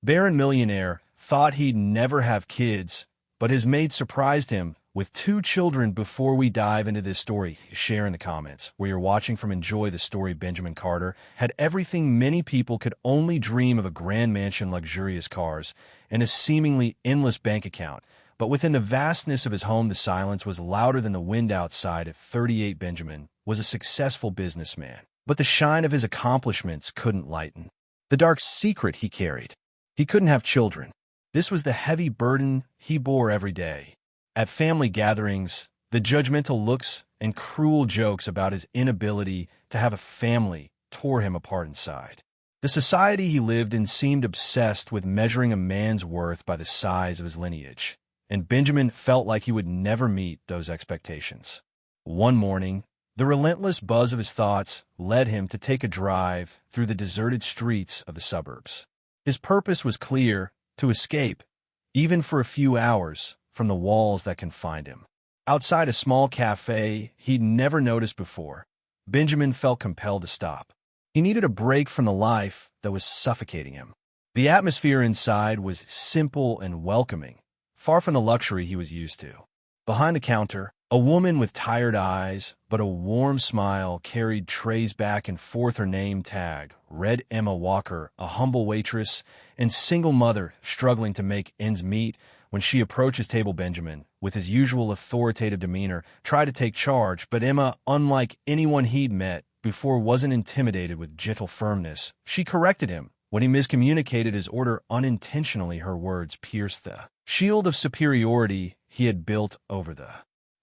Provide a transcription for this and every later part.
Barren Millionaire thought he'd never have kids, but his maid surprised him with 2 children. Before we dive into this story, share in the comments where you're watching from. Enjoy the story. Benjamin Carter had everything many people could only dream of: a grand mansion, luxurious cars, and a seemingly endless bank account. But within the vastness of his home, the silence was louder than the wind outside. At 38, Benjamin was a successful businessman, but the shine of his accomplishments couldn't lighten the dark secret he carried. He couldn't have children. This was the heavy burden he bore every day. At family gatherings, the judgmental looks and cruel jokes about his inability to have a family tore him apart inside. The society he lived in seemed obsessed with measuring a man's worth by the size of his lineage, and Benjamin felt like he would never meet those expectations. One morning, the relentless buzz of his thoughts led him to take a drive through the deserted streets of the suburbs. His purpose was clear: to escape, even for a few hours, from the walls that confined him. Outside a small cafe he'd never noticed before, Benjamin felt compelled to stop. He needed a break from the life that was suffocating him. The atmosphere inside was simple and welcoming, far from the luxury he was used to. Behind the counter, a woman with tired eyes but a warm smile carried trays back and forth. Her name tag read Emma Walker, a humble waitress and single mother struggling to make ends meet. When she approached his table, Benjamin, with his usual authoritative demeanor, tried to take charge, but Emma, unlike anyone he'd met before, wasn't intimidated. With gentle firmness, she corrected him when he miscommunicated his order unintentionally. Her words pierced the shield of superiority he had built over the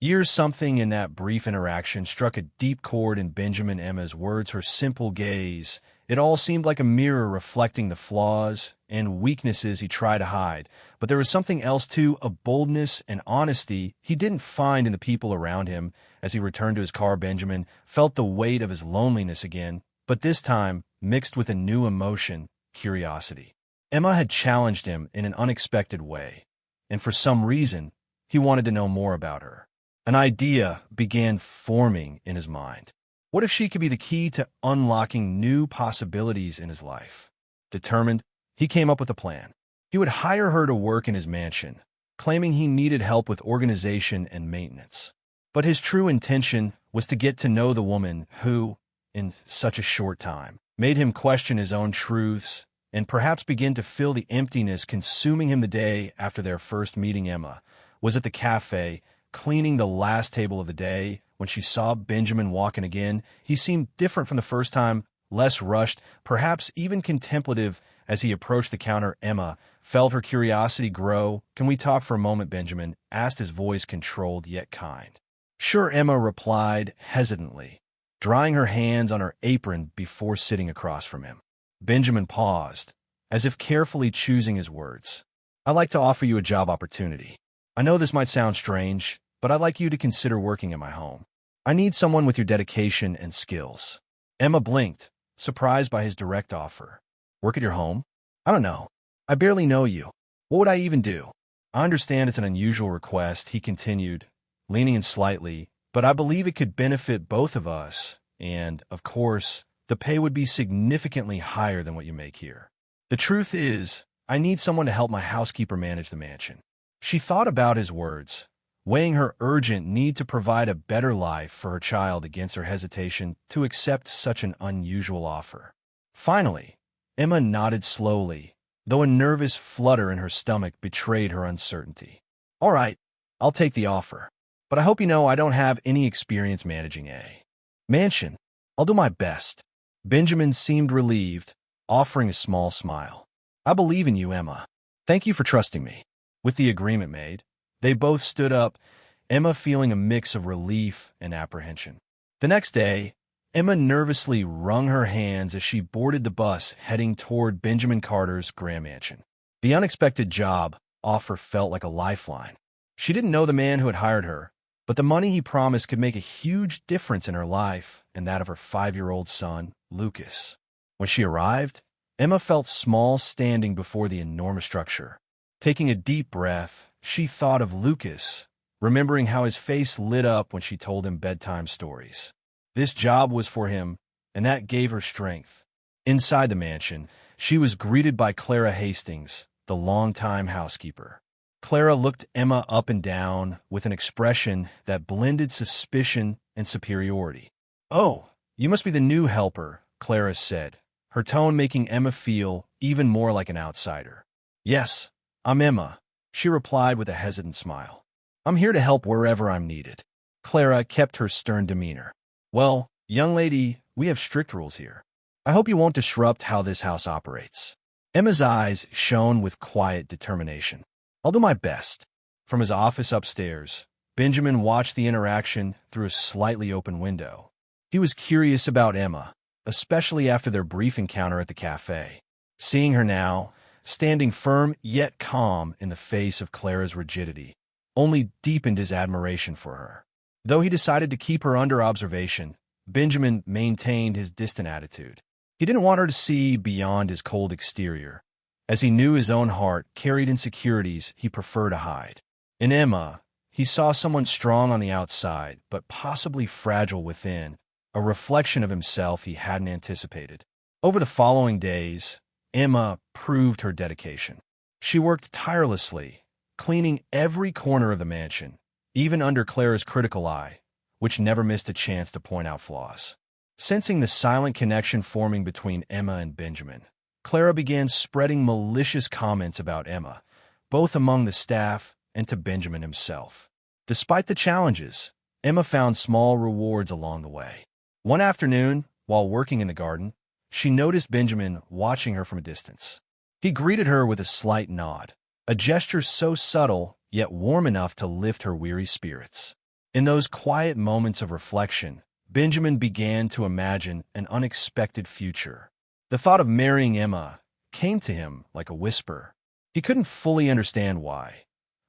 years. Something in that brief interaction struck a deep chord in Benjamin. Emma's words, her simple gaze, it all seemed like a mirror reflecting the flaws and weaknesses he tried to hide. But there was something else too, a boldness and honesty he didn't find in the people around him. As he returned to his car, Benjamin felt the weight of his loneliness again, but this time mixed with a new emotion: curiosity. Emma had challenged him in an unexpected way, and for some reason, he wanted to know more about her. An idea began forming in his mind. What if she could be the key to unlocking new possibilities in his life? Determined, he came up with a plan. He would hire her to work in his mansion, claiming he needed help with organization and maintenance. But his true intention was to get to know the woman who, in such a short time, made him question his own truths and perhaps begin to feel the emptiness consuming him. The day after their first meeting, Emma was at the cafe, cleaning the last table of the day. When she saw Benjamin walking again, he seemed different from the first time, less rushed, perhaps even contemplative. As he approached the counter, Emma felt her curiosity grow. "Can we talk for a moment?" Benjamin asked, his voice controlled yet kind. "Sure," Emma replied hesitantly, drying her hands on her apron before sitting across from him. Benjamin paused, as if carefully choosing his words. "I'd like to offer you a job opportunity. I know this might sound strange, but I'd like you to consider working at my home. I need someone with your dedication and skills." Emma blinked, surprised by his direct offer. "Work at your home? I don't know. I barely know you. What would I even do?" "I understand it's an unusual request," he continued, leaning in slightly, "but I believe it could benefit both of us, and, of course, the pay would be significantly higher than what you make here. The truth is, I need someone to help my housekeeper manage the mansion." She thought about his words, weighing her urgent need to provide a better life for her child against her hesitation to accept such an unusual offer. Finally, Emma nodded slowly, though a nervous flutter in her stomach betrayed her uncertainty. "All right, I'll take the offer, but I hope you know I don't have any experience managing a mansion. I'll do my best." Benjamin seemed relieved, offering a small smile. "I believe in you, Emma. Thank you for trusting me." With the agreement made, they both stood up, Emma feeling a mix of relief and apprehension. The next day, Emma nervously wrung her hands as she boarded the bus heading toward Benjamin Carter's grand mansion. The unexpected job offer felt like a lifeline. She didn't know the man who had hired her, but the money he promised could make a huge difference in her life and that of her 5-year-old son, Lucas. When she arrived, Emma felt small standing before the enormous structure. Taking a deep breath, she thought of Lucas, remembering how his face lit up when she told him bedtime stories. This job was for him, and that gave her strength. Inside the mansion, She was greeted by Clara Hastings, the longtime housekeeper. Clara looked Emma up and down with an expression that blended suspicion and superiority. "Oh, you must be the new helper," Clara said, her tone making Emma feel even more like an outsider. "Yes, I'm Emma," she replied with a hesitant smile. "I'm here to help wherever I'm needed." Clara kept her stern demeanor. "Well, young lady, we have strict rules here. I hope you won't disrupt how this house operates." Emma's eyes shone with quiet determination. "I'll do my best." From his office upstairs, Benjamin watched the interaction through a slightly open window. He was curious about Emma, especially after their brief encounter at the cafe. Seeing her now, standing firm yet calm in the face of Clara's rigidity, only deepened his admiration for her. Though he decided to keep her under observation, Benjamin maintained his distant attitude. He didn't want her to see beyond his cold exterior, as he knew his own heart carried insecurities he preferred to hide. In Emma, he saw someone strong on the outside, but possibly fragile within, a reflection of himself he hadn't anticipated. Over the following days, Emma proved her dedication. She worked tirelessly, cleaning every corner of the mansion, even under Clara's critical eye, which never missed a chance to point out flaws. Sensing the silent connection forming between Emma and Benjamin, Clara began spreading malicious comments about Emma, both among the staff and to Benjamin himself. Despite the challenges, Emma found small rewards along the way. One afternoon, while working in the garden, she noticed Benjamin watching her from a distance. He greeted her with a slight nod, a gesture so subtle yet warm enough to lift her weary spirits. In those quiet moments of reflection, Benjamin began to imagine an unexpected future. The thought of marrying Emma came to him like a whisper. He couldn't fully understand why,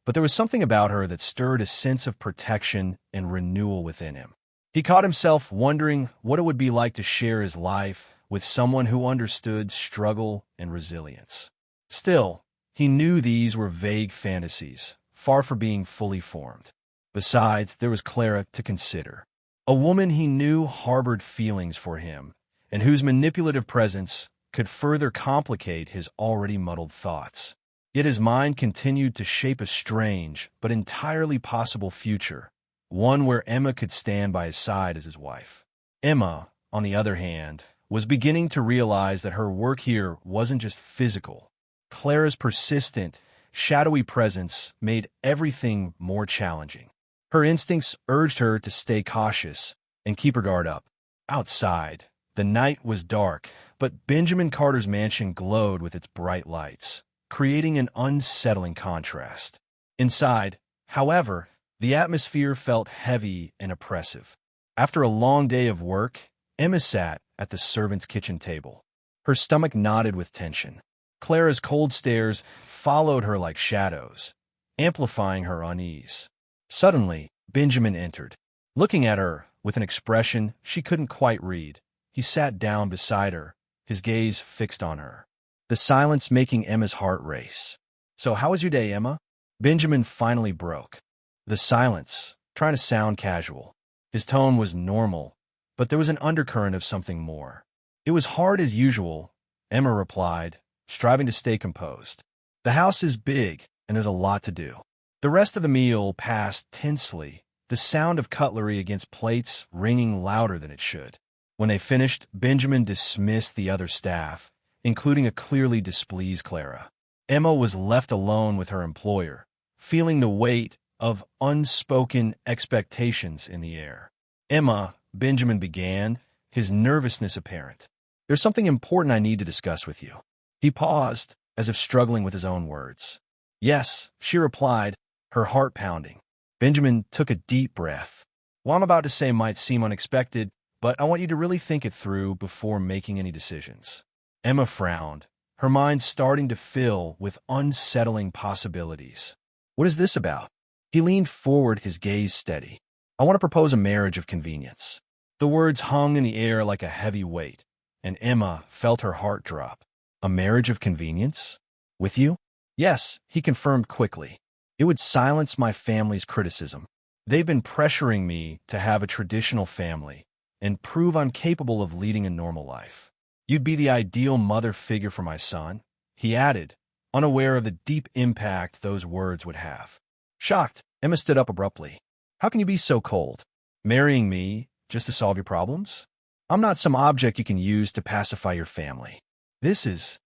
but there was something about her that stirred a sense of protection and renewal within him. He caught himself wondering what it would be like to share his life with someone who understood struggle and resilience. Still, he knew these were vague fantasies, far from being fully formed. Besides, there was Clara to consider, a woman he knew harbored feelings for him, and whose manipulative presence could further complicate his already muddled thoughts. Yet his mind continued to shape a strange but entirely possible future, one where Emma could stand by his side as his wife. Emma, on the other hand, was beginning to realize that her work here wasn't just physical. Clara's persistent, shadowy presence made everything more challenging. Her instincts urged her to stay cautious and keep her guard up. Outside, the night was dark, but Benjamin Carter's mansion glowed with its bright lights, creating an unsettling contrast. Inside, however, the atmosphere felt heavy and oppressive. After a long day of work, Emma sat at the servants' kitchen table. Her stomach knotted with tension. Clara's cold stares followed her like shadows, amplifying her unease. Suddenly, Benjamin entered. Looking at her with an expression she couldn't quite read, he sat down beside her, his gaze fixed on her, the silence making Emma's heart race. "So how was your day, Emma?" Benjamin finally broke. The silence, trying to sound casual. His tone was normal, but there was an undercurrent of something more. "It was hard as usual," Emma replied, striving to stay composed. "The house is big, and there's a lot to do." The rest of the meal passed tensely, the sound of cutlery against plates ringing louder than it should. When they finished, Benjamin dismissed the other staff, including a clearly displeased Clara. Emma was left alone with her employer, feeling the weight of unspoken expectations in the air. "Emma," Benjamin began, his nervousness apparent. "There's something important I need to discuss with you." He paused, as if struggling with his own words. "Yes," she replied, her heart pounding. Benjamin took a deep breath. "What I'm about to say might seem unexpected, but I want you to really think it through before making any decisions." Emma frowned, her mind starting to fill with unsettling possibilities. "What is this about?" He leaned forward, his gaze steady. "I want to propose a marriage of convenience." The words hung in the air like a heavy weight, and Emma felt her heart drop. "A marriage of convenience? With you?" "Yes," he confirmed quickly. "It would silence my family's criticism. They've been pressuring me to have a traditional family and prove I'm capable of leading a normal life." You'd be the ideal mother figure for my son, he added, unaware of the deep impact those words would have. Shocked, Emma stood up abruptly. How can you be so cold? Marrying me just to solve your problems? I'm not some object you can use to pacify your family. This is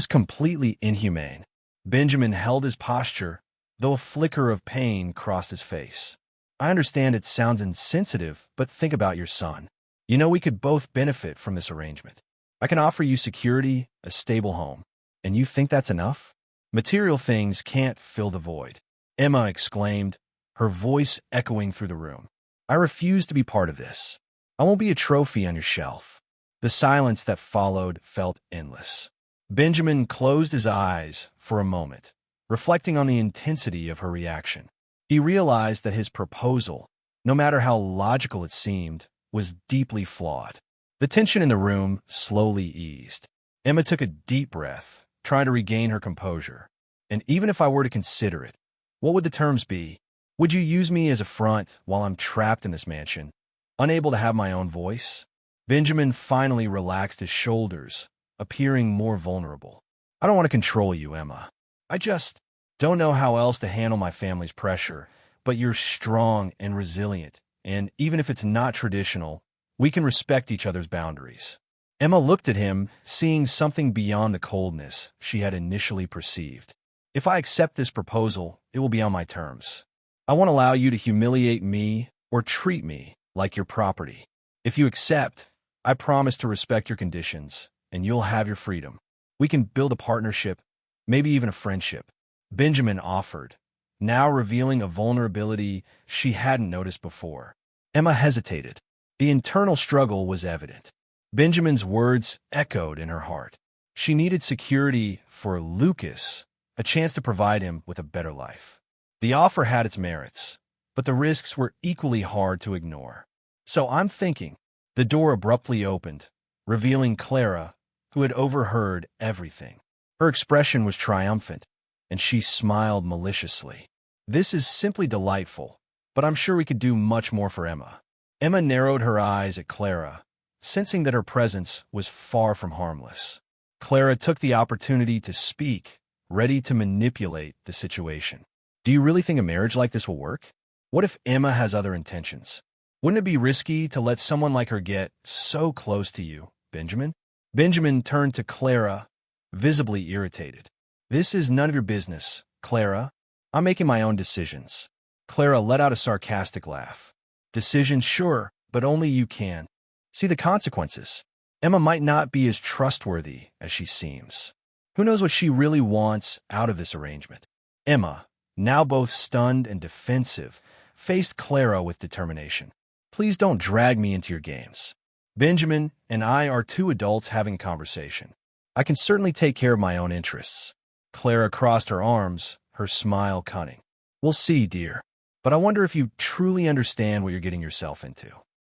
completely inhumane. Benjamin held his posture, though a flicker of pain crossed his face. I understand it sounds insensitive, but think about your son. You know we could both benefit from this arrangement. I can offer you security, a stable home. And you think that's enough? Material things can't fill the void, Emma exclaimed, her voice echoing through the room. I refuse to be part of this. I won't be a trophy on your shelf. The silence that followed felt endless. Benjamin closed his eyes for a moment, reflecting on the intensity of her reaction. He realized that his proposal, no matter how logical it seemed, was deeply flawed. The tension in the room slowly eased. Emma took a deep breath, trying to regain her composure. And even if I were to consider it, what would the terms be? Would you use me as a front while I'm trapped in this mansion, unable to have my own voice? Benjamin finally relaxed his shoulders, appearing more vulnerable. I don't want to control you, Emma. I just don't know how else to handle my family's pressure, but you're strong and resilient, and even if it's not traditional, we can respect each other's boundaries. Emma looked at him, seeing something beyond the coldness she had initially perceived. If I accept this proposal, it will be on my terms. I won't allow you to humiliate me or treat me like your property. If you accept, I promise to respect your conditions, and you'll have your freedom. We can build a partnership, maybe even a friendship. Benjamin offered, now revealing a vulnerability she hadn't noticed before. Emma hesitated. The internal struggle was evident. Benjamin's words echoed in her heart. She needed security for Lucas, a chance to provide him with a better life. The offer had its merits, but the risks were equally hard to ignore. So I'm thinking. The door abruptly opened, revealing Clara, who had overheard everything. Her expression was triumphant, and she smiled maliciously. This is simply delightful, but I'm sure we could do much more for Emma. Emma narrowed her eyes at Clara, sensing that her presence was far from harmless. Clara took the opportunity to speak, ready to manipulate the situation. Do you really think a marriage like this will work? What if Emma has other intentions? Wouldn't it be risky to let someone like her get so close to you, Benjamin? Benjamin turned to Clara, visibly irritated. This is none of your business, Clara. I'm making my own decisions. Clara let out a sarcastic laugh. Decisions, sure, but only you can. See the consequences. Emma might not be as trustworthy as she seems. Who knows what she really wants out of this arrangement? Emma, now both stunned and defensive, faced Clara with determination. Please don't drag me into your games. Benjamin and I are two adults having a conversation. I can certainly take care of my own interests. Clara crossed her arms, her smile cunning. We'll see, dear. But I wonder if you truly understand what you're getting yourself into.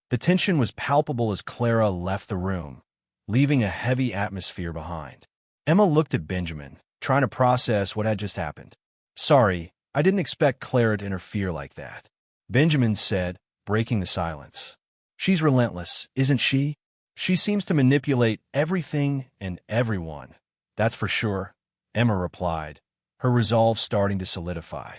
The tension was palpable as Clara left the room, leaving a heavy atmosphere behind. Emma looked at Benjamin, trying to process what had just happened. Sorry, I didn't expect Clara to interfere like that. Benjamin said, breaking the silence. She's relentless, isn't she? She seems to manipulate everything and everyone. That's for sure, Emma replied, her resolve starting to solidify.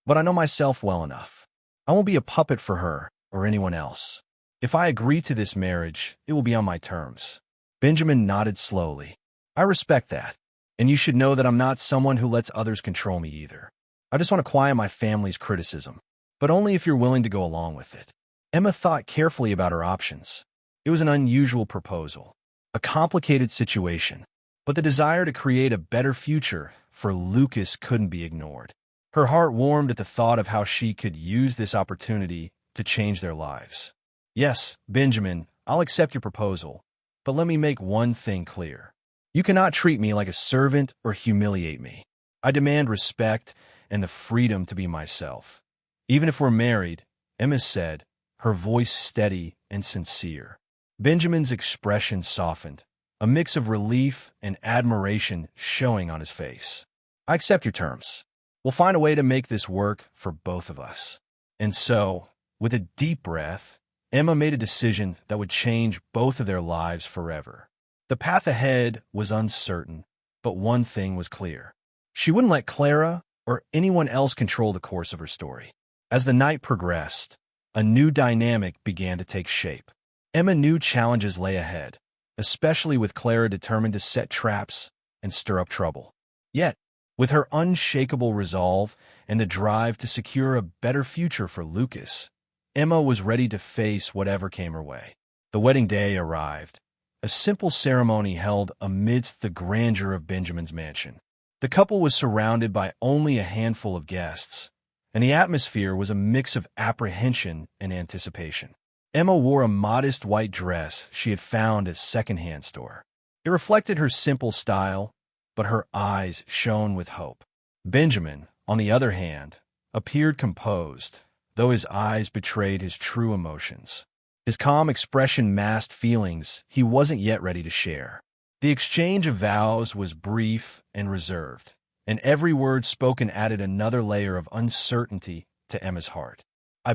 But I know myself well enough. I won't be a puppet for her or anyone else. If I agree to this marriage, it will be on my terms. Benjamin nodded slowly. I respect that, and you should know that I'm not someone who lets others control me either. I just want to quiet my family's criticism, but only if you're willing to go along with it. Emma thought carefully about her options. It was an unusual proposal, a complicated situation, but the desire to create a better future for Lucas couldn't be ignored. Her heart warmed at the thought of how she could use this opportunity to change their lives. Yes, Benjamin, I'll accept your proposal, but let me make one thing clear. You cannot treat me like a servant or humiliate me. I demand respect and the freedom to be myself. Even if we're married, Emma said, her voice steady and sincere. Benjamin's expression softened, a mix of relief and admiration showing on his face. I accept your terms. We'll find a way to make this work for both of us. And so, with a deep breath, Emma made a decision that would change both of their lives forever. The path ahead was uncertain, but one thing was clear. She wouldn't let Clara or anyone else control the course of her story. As the night progressed, a new dynamic began to take shape. Emma knew challenges lay ahead, especially with Clara determined to set traps and stir up trouble. Yet, with her unshakable resolve and the drive to secure a better future for Lucas, Emma was ready to face whatever came her way. The wedding day arrived, a simple ceremony held amidst the grandeur of Benjamin's mansion. The couple was surrounded by only a handful of guests, and the atmosphere was a mix of apprehension and anticipation. Emma wore a modest white dress she had found at a second-hand store. It reflected her simple style, but her eyes shone with hope. Benjamin, on the other hand, appeared composed, though his eyes betrayed his true emotions. His calm expression masked feelings he wasn't yet ready to share. The exchange of vows was brief and reserved, and every word spoken added another layer of uncertainty to Emma's heart.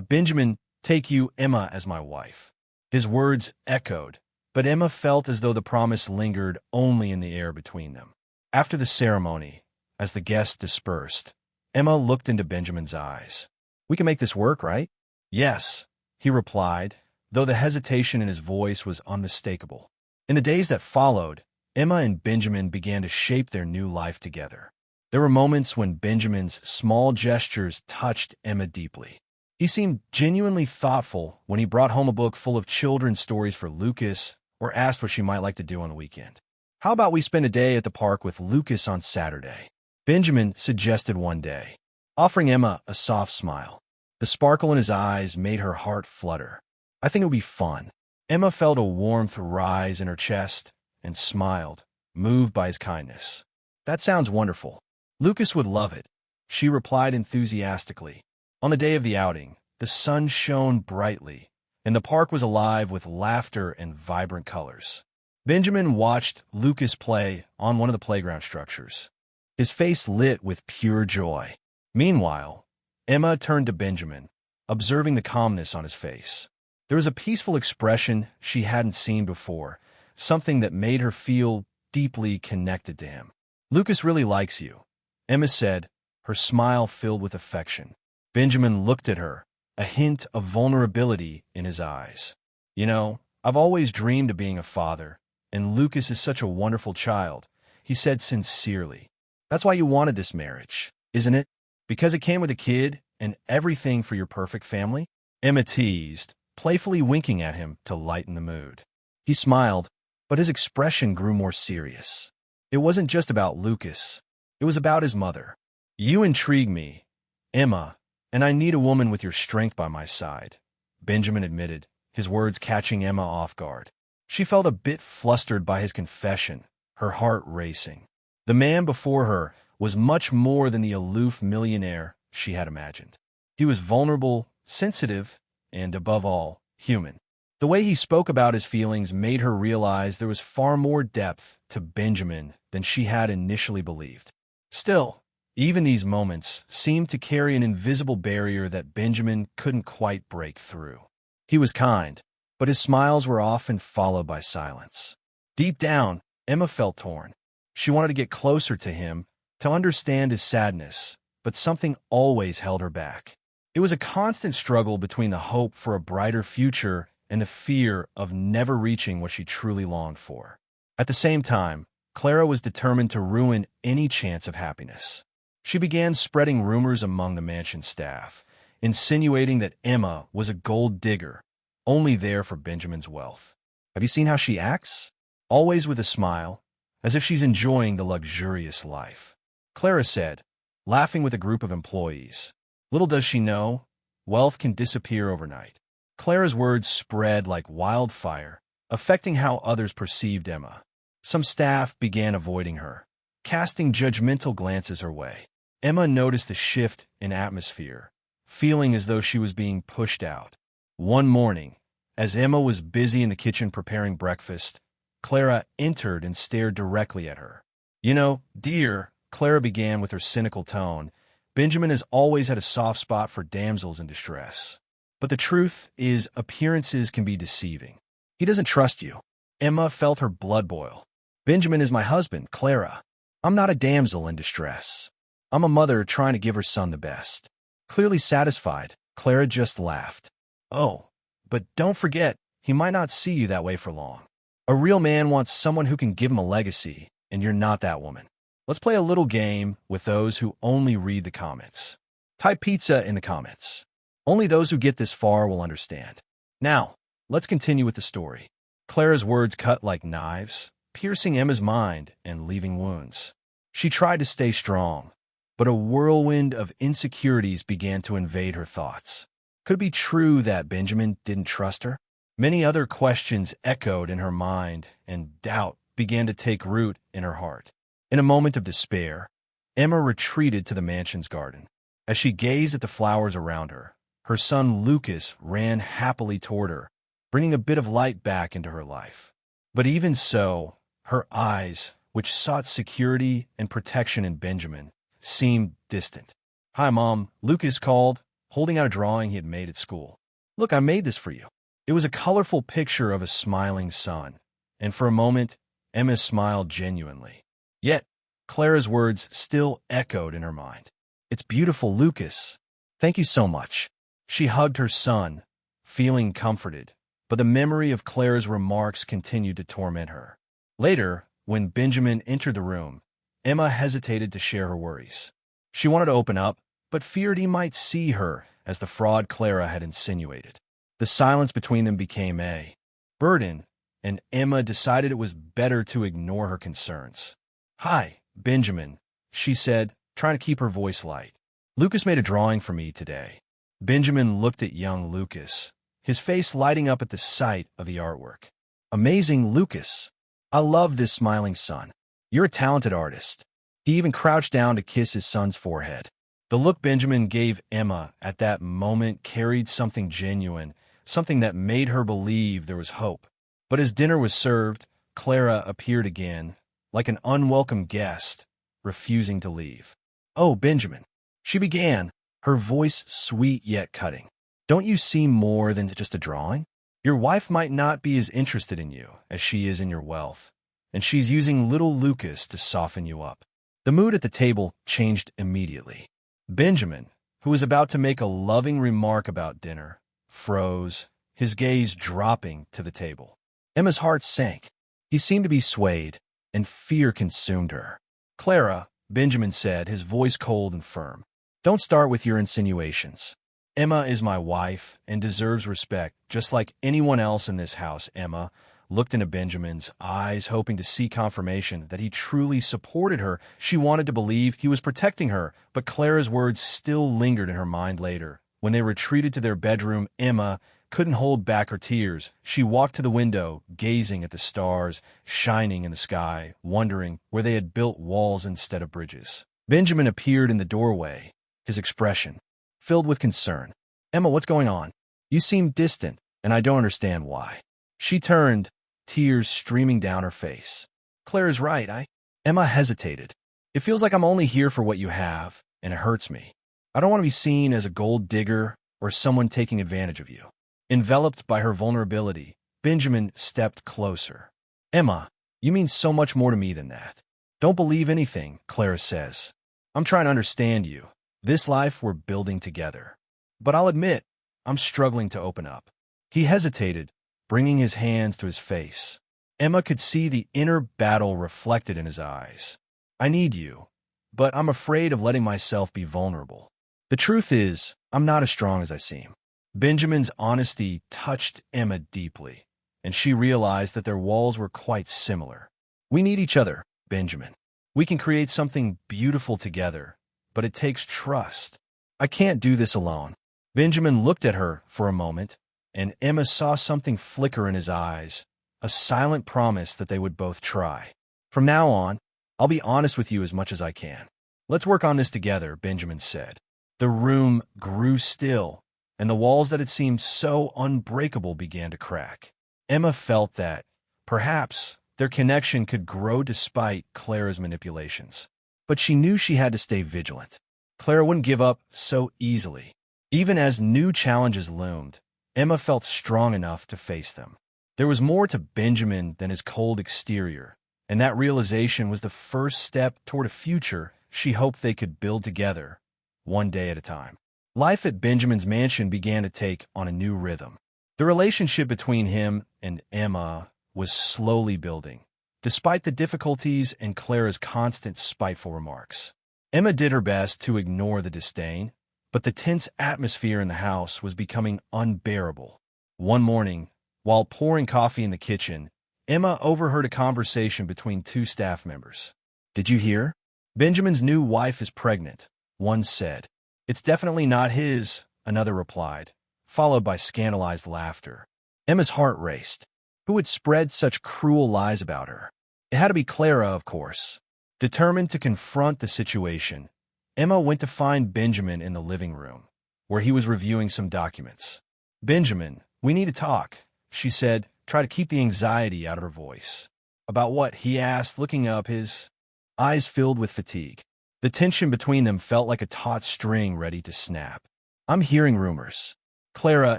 Benjamin, take you, Emma, as my wife. His words echoed, but Emma felt as though the promise lingered only in the air between them. After the ceremony, as the guests dispersed, Emma looked into Benjamin's eyes. We can make this work, right? Yes, he replied, though the hesitation in his voice was unmistakable. In the days that followed, Emma and Benjamin began to shape their new life together. There were moments when Benjamin's small gestures touched Emma deeply. He seemed genuinely thoughtful when he brought home a book full of children's stories for Lucas or asked what she might like to do on the weekend. How about we spend a day at the park with Lucas on Saturday? Benjamin suggested one day, offering Emma a soft smile. The sparkle in his eyes made her heart flutter. I think it would be fun. Emma felt a warmth rise in her chest and smiled, moved by his kindness. That sounds wonderful. Lucas would love it, she replied enthusiastically. On the day of the outing, the sun shone brightly, and the park was alive with laughter and vibrant colors. Benjamin watched Lucas play on one of the playground structures, his face lit with pure joy. Meanwhile, Emma turned to Benjamin, observing the calmness on his face. There was a peaceful expression she hadn't seen before, something that made her feel deeply connected to him. Lucas really likes you, Emma said, her smile filled with affection. Benjamin looked at her, a hint of vulnerability in his eyes. You know, I've always dreamed of being a father, and Lucas is such a wonderful child, he said sincerely. That's why you wanted this marriage, isn't it? Because it came with a kid and everything for your perfect family? Emma teased, playfully winking at him to lighten the mood. He smiled, but his expression grew more serious. It wasn't just about Lucas. It was about his mother. You intrigue me, Emma, and I need a woman with your strength by my side, Benjamin admitted, his words catching Emma off guard. She felt a bit flustered by his confession, her heart racing. The man before her was much more than the aloof millionaire she had imagined. He was vulnerable, sensitive, and, above all, human. The way he spoke about his feelings made her realize there was far more depth to Benjamin than she had initially believed. Still, even these moments seemed to carry an invisible barrier that Benjamin couldn't quite break through. He was kind, but his smiles were often followed by silence. Deep down, Emma felt torn. She wanted to get closer to him, to understand his sadness, but something always held her back. It was a constant struggle between the hope for a brighter future and the fear of never reaching what she truly longed for. At the same time, Clara was determined to ruin any chance of happiness. She began spreading rumors among the mansion staff, insinuating that Emma was a gold digger, only there for Benjamin's wealth. Have you seen how she acts? Always with a smile, as if she's enjoying the luxurious life, Clara said, laughing with a group of employees. Little does she know, wealth can disappear overnight. Clara's words spread like wildfire, affecting how others perceived Emma. Some staff began avoiding her, casting judgmental glances her way. Emma noticed a shift in atmosphere, feeling as though she was being pushed out. One morning, as Emma was busy in the kitchen preparing breakfast, Clara entered and stared directly at her. You know, dear, Clara began with her cynical tone, Benjamin has always had a soft spot for damsels in distress. But the truth is, appearances can be deceiving. He doesn't trust you. Emma felt her blood boil. Benjamin is my husband, Clara. I'm not a damsel in distress. I'm a mother trying to give her son the best. Clearly satisfied, Clara just laughed. Oh, but don't forget, he might not see you that way for long. A real man wants someone who can give him a legacy, and you're not that woman. Let's play a little game with those who only read the comments. Type pizza in the comments. Only those who get this far will understand. Now, let's continue with the story. Clara's words cut like knives, piercing Emma's mind and leaving wounds. She tried to stay strong, but a whirlwind of insecurities began to invade her thoughts. Could it be true that Benjamin didn't trust her? Many other questions echoed in her mind, and doubt began to take root in her heart. In a moment of despair, Emma retreated to the mansion's garden. As she gazed at the flowers around her, her son Lucas ran happily toward her, bringing a bit of light back into her life. But even so, her eyes, which sought security and protection in Benjamin, seemed distant. "Hi, Mom," Lucas called, holding out a drawing he had made at school. "Look, I made this for you." It was a colorful picture of a smiling sun, and for a moment, Emma smiled genuinely. Yet, Clara's words still echoed in her mind. "It's beautiful, Lucas. Thank you so much." She hugged her son, feeling comforted, but the memory of Clara's remarks continued to torment her. Later, when Benjamin entered the room, Emma hesitated to share her worries. She wanted to open up, but feared he might see her as the fraud Clara had insinuated. The silence between them became a burden, and Emma decided it was better to ignore her concerns. "Hi, Benjamin," she said, trying to keep her voice light. "Lucas made a drawing for me today." Benjamin looked at young Lucas, his face lighting up at the sight of the artwork. "Amazing, Lucas. I love this smiling sun. You're a talented artist." He even crouched down to kiss his son's forehead. The look Benjamin gave Emma at that moment carried something genuine, something that made her believe there was hope. But as dinner was served, Clara appeared again, like an unwelcome guest, refusing to leave. "Oh, Benjamin," she began, her voice sweet yet cutting. "Don't you see more than just a drawing? Your wife might not be as interested in you as she is in your wealth, and she's using little Lucas to soften you up." The mood at the table changed immediately. Benjamin, who was about to make a loving remark about dinner, froze, his gaze dropping to the table. Emma's heart sank. He seemed to be swayed, and fear consumed her. "Clara," Benjamin said, his voice cold and firm, "don't start with your insinuations. Emma is my wife and deserves respect, just like anyone else in this house." Emma looked into Benjamin's eyes, hoping to see confirmation that he truly supported her. She wanted to believe he was protecting her, but Clara's words still lingered in her mind later. When they retreated to their bedroom, Emma couldn't hold back her tears. She walked to the window, gazing at the stars shining in the sky, wondering where they had built walls instead of bridges. Benjamin appeared in the doorway, his expression filled with concern. "Emma, what's going on? You seem distant, and I don't understand why." She turned, tears streaming down her face. "Clara's right, Emma hesitated. "It feels like I'm only here for what you have, and it hurts me. I don't want to be seen as a gold digger or someone taking advantage of you." Enveloped by her vulnerability, Benjamin stepped closer. "Emma, you mean so much more to me than that. Don't believe anything Clara says. I'm trying to understand you. This life we're building together. But I'll admit, I'm struggling to open up." He hesitated, bringing his hands to his face. Emma could see the inner battle reflected in his eyes. "I need you, but I'm afraid of letting myself be vulnerable. The truth is, I'm not as strong as I seem." Benjamin's honesty touched Emma deeply, and she realized that their walls were quite similar. "We need each other, Benjamin. We can create something beautiful together, but it takes trust. I can't do this alone." Benjamin looked at her for a moment, and Emma saw something flicker in his eyes, a silent promise that they would both try. "From now on, I'll be honest with you as much as I can. Let's work on this together," Benjamin said. The room grew still, and the walls that had seemed so unbreakable began to crack. Emma felt that, perhaps, their connection could grow despite Clara's manipulations. But she knew she had to stay vigilant. Clara wouldn't give up so easily. Even as new challenges loomed, Emma felt strong enough to face them. There was more to Benjamin than his cold exterior, And that realization was the first step toward a future she hoped they could build together, one day at a time. Life at Benjamin's mansion began to take on a new rhythm. The relationship between him and Emma was slowly building, despite the difficulties and Clara's constant spiteful remarks. Emma did her best to ignore the disdain, but the tense atmosphere in the house was becoming unbearable. One morning, while pouring coffee in the kitchen, Emma overheard a conversation between two staff members. "Did you hear? Benjamin's new wife is pregnant," one said. "It's definitely not his," another replied, followed by scandalized laughter. Emma's heart raced. Who had spread such cruel lies about her? It had to be Clara, of course. Determined to confront the situation, Emma went to find Benjamin in the living room, where he was reviewing some documents. "Benjamin, we need to talk," she said, try to keep the anxiety out of her voice. "About what?" he asked, looking up, his eyes filled with fatigue. The tension between them felt like a taut string ready to snap. "I'm hearing rumors. Clara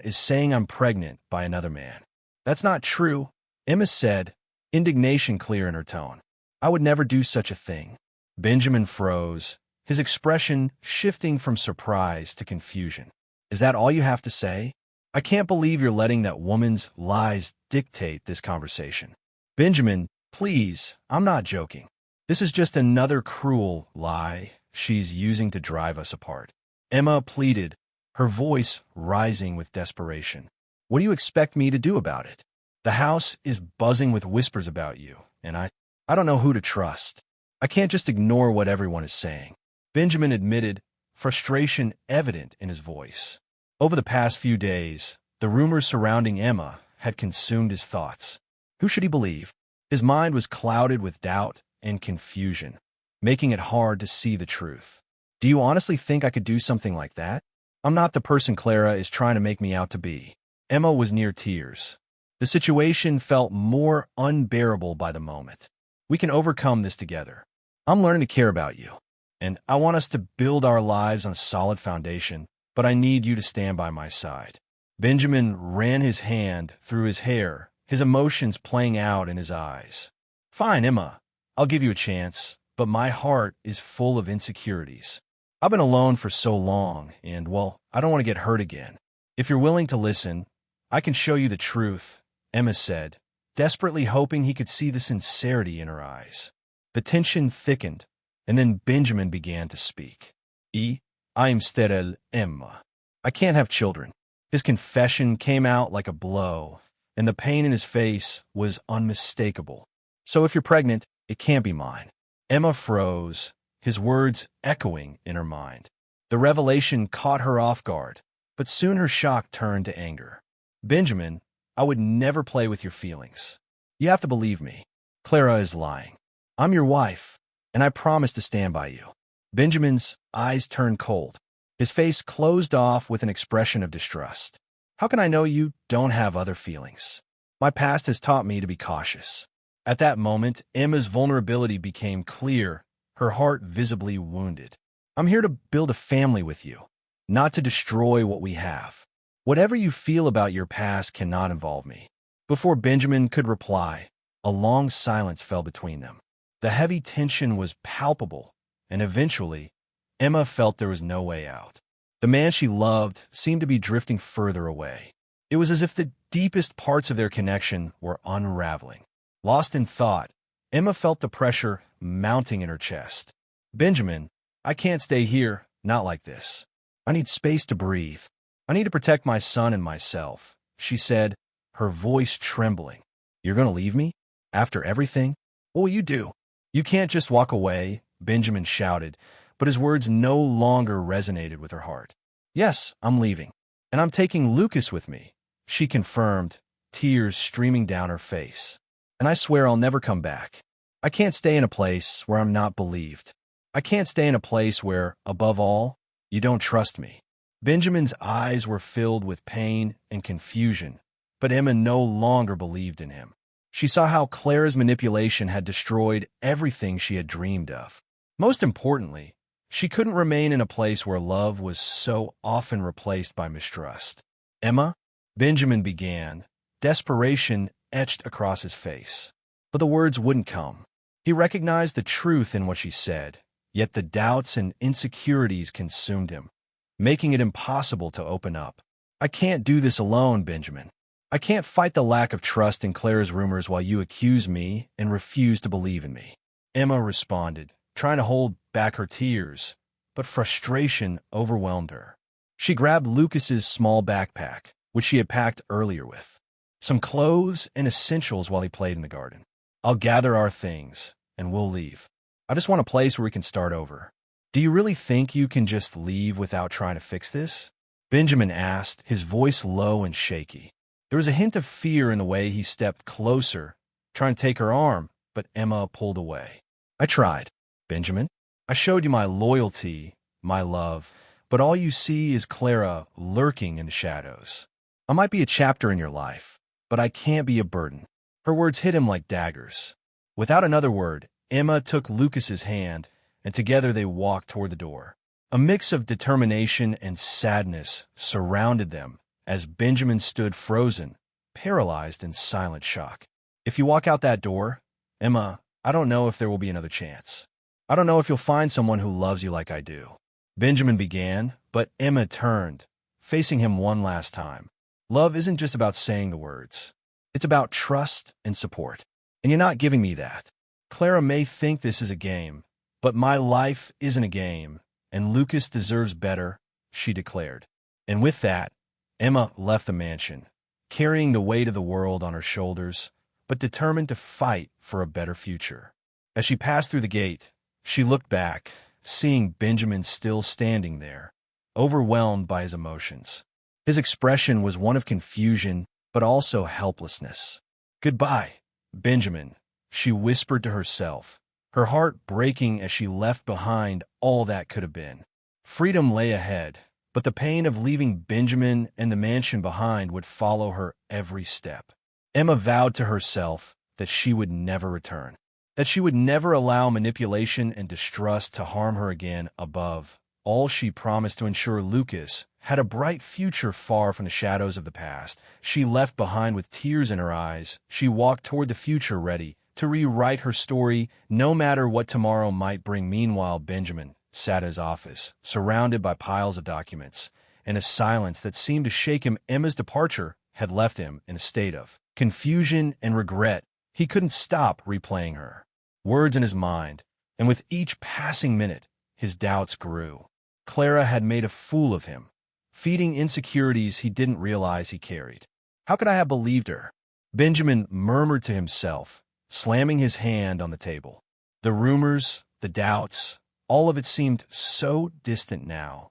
is saying I'm pregnant by another man." "That's not true," Emma said, indignation clear in her tone. "I would never do such a thing." Benjamin froze, his expression shifting from surprise to confusion. "Is that all you have to say? I can't believe you're letting that woman's lies dictate this conversation." "Benjamin, please, I'm not joking. This is just another cruel lie she's using to drive us apart," Emma pleaded, her voice rising with desperation. "What do you expect me to do about it? The house is buzzing with whispers about you, and I don't know who to trust. I can't just ignore what everyone is saying." Benjamin admitted, frustration evident in his voice. Over the past few days, the rumors surrounding Emma had consumed his thoughts. Who should he believe? His mind was clouded with doubt and confusion, making it hard to see the truth. "Do you honestly think I could do something like that? I'm not the person Clara is trying to make me out to be." Emma was near tears. The situation felt more unbearable by the moment. "We can overcome this together. I'm learning to care about you, and I want us to build our lives on a solid foundation, but I need you to stand by my side." Benjamin ran his hand through his hair, his emotions playing out in his eyes. "Fine, Emma. I'll give you a chance, but my heart is full of insecurities. I've been alone for so long, and, well, I don't want to get hurt again. If you're willing to listen, I can show you the truth," Emma said, desperately hoping he could see the sincerity in her eyes. The tension thickened, and then Benjamin began to speak. I am sterile, Emma. I can't have children." His confession came out like a blow, and the pain in his face was unmistakable. "So if you're pregnant, it can't be mine." Emma froze, his words echoing in her mind. The revelation caught her off guard, but soon her shock turned to anger. "Benjamin, I would never play with your feelings. You have to believe me. Clara is lying. I'm your wife, and I promise to stand by you." Benjamin's eyes turned cold. His face closed off with an expression of distrust. "How can I know you don't have other feelings? My past has taught me to be cautious." At that moment, Emma's vulnerability became clear, her heart visibly wounded. "I'm here to build a family with you, not to destroy what we have. Whatever you feel about your past cannot involve me." Before Benjamin could reply, a long silence fell between them. The heavy tension was palpable, and eventually, Emma felt there was no way out. The man she loved seemed to be drifting further away. It was as if the deepest parts of their connection were unraveling. Lost in thought, Emma felt the pressure mounting in her chest. "Benjamin, I can't stay here, not like this. I need space to breathe. I need to protect my son and myself," she said, her voice trembling. "You're going to leave me? After everything? What will you do?" "You can't just walk away," Benjamin shouted, but his words no longer resonated with her heart. "Yes, I'm leaving. And I'm taking Lucas with me," she confirmed, tears streaming down her face. "And I swear I'll never come back. I can't stay in a place where I'm not believed. I can't stay in a place where, above all, you don't trust me." Benjamin's eyes were filled with pain and confusion, but Emma no longer believed in him. She saw how Clara's manipulation had destroyed everything she had dreamed of. Most importantly, she couldn't remain in a place where love was so often replaced by mistrust. "Emma?" Benjamin began, desperation etched across his face. But the words wouldn't come. He recognized the truth in what she said, yet the doubts and insecurities consumed him, making it impossible to open up. I can't do this alone, Benjamin. I can't fight the lack of trust in Clara's rumors while you accuse me and refuse to believe in me. Emma responded, trying to hold back her tears, but frustration overwhelmed her. She grabbed Lucas's small backpack, which she had packed earlier with some clothes and essentials while he played in the garden. I'll gather our things, and we'll leave. I just want a place where we can start over. Do you really think you can just leave without trying to fix this? Benjamin asked, his voice low and shaky. There was a hint of fear in the way he stepped closer, trying to take her arm, but Emma pulled away. I tried, Benjamin. I showed you my loyalty, my love, but all you see is Clara lurking in the shadows. I might be a chapter in your life, but I can't be a burden. Her words hit him like daggers. Without another word, Emma took Lucas's hand, and together they walked toward the door. A mix of determination and sadness surrounded them as Benjamin stood frozen, paralyzed in silent shock. If you walk out that door, Emma, I don't know if there will be another chance. I don't know if you'll find someone who loves you like I do. Benjamin began, but Emma turned, facing him one last time. Love isn't just about saying the words. It's about trust and support. And you're not giving me that. Clara may think this is a game, but my life isn't a game, and Lucas deserves better, she declared. And with that, Emma left the mansion, carrying the weight of the world on her shoulders, but determined to fight for a better future. As she passed through the gate, she looked back, seeing Benjamin still standing there, overwhelmed by his emotions. His expression was one of confusion, but also helplessness. Goodbye, Benjamin, she whispered to herself, her heart breaking as she left behind all that could have been. Freedom lay ahead, but the pain of leaving Benjamin and the mansion behind would follow her every step. Emma vowed to herself that she would never return, that she would never allow manipulation and distrust to harm her again. Above all, she promised to ensure Lucas had a bright future far from the shadows of the past. She left behind with tears in her eyes. She walked toward the future, ready to rewrite her story, no matter what tomorrow might bring. Meanwhile, Benjamin sat at his office, surrounded by piles of documents, and a silence that seemed to shake him. Emma's departure had left him in a state of confusion and regret. He couldn't stop replaying her words in his mind, and with each passing minute, his doubts grew. Clara had made a fool of him, feeding insecurities he didn't realize he carried. How could I have believed her? Benjamin murmured to himself, slamming his hand on the table. The rumors, the doubts, all of it seemed so distant now,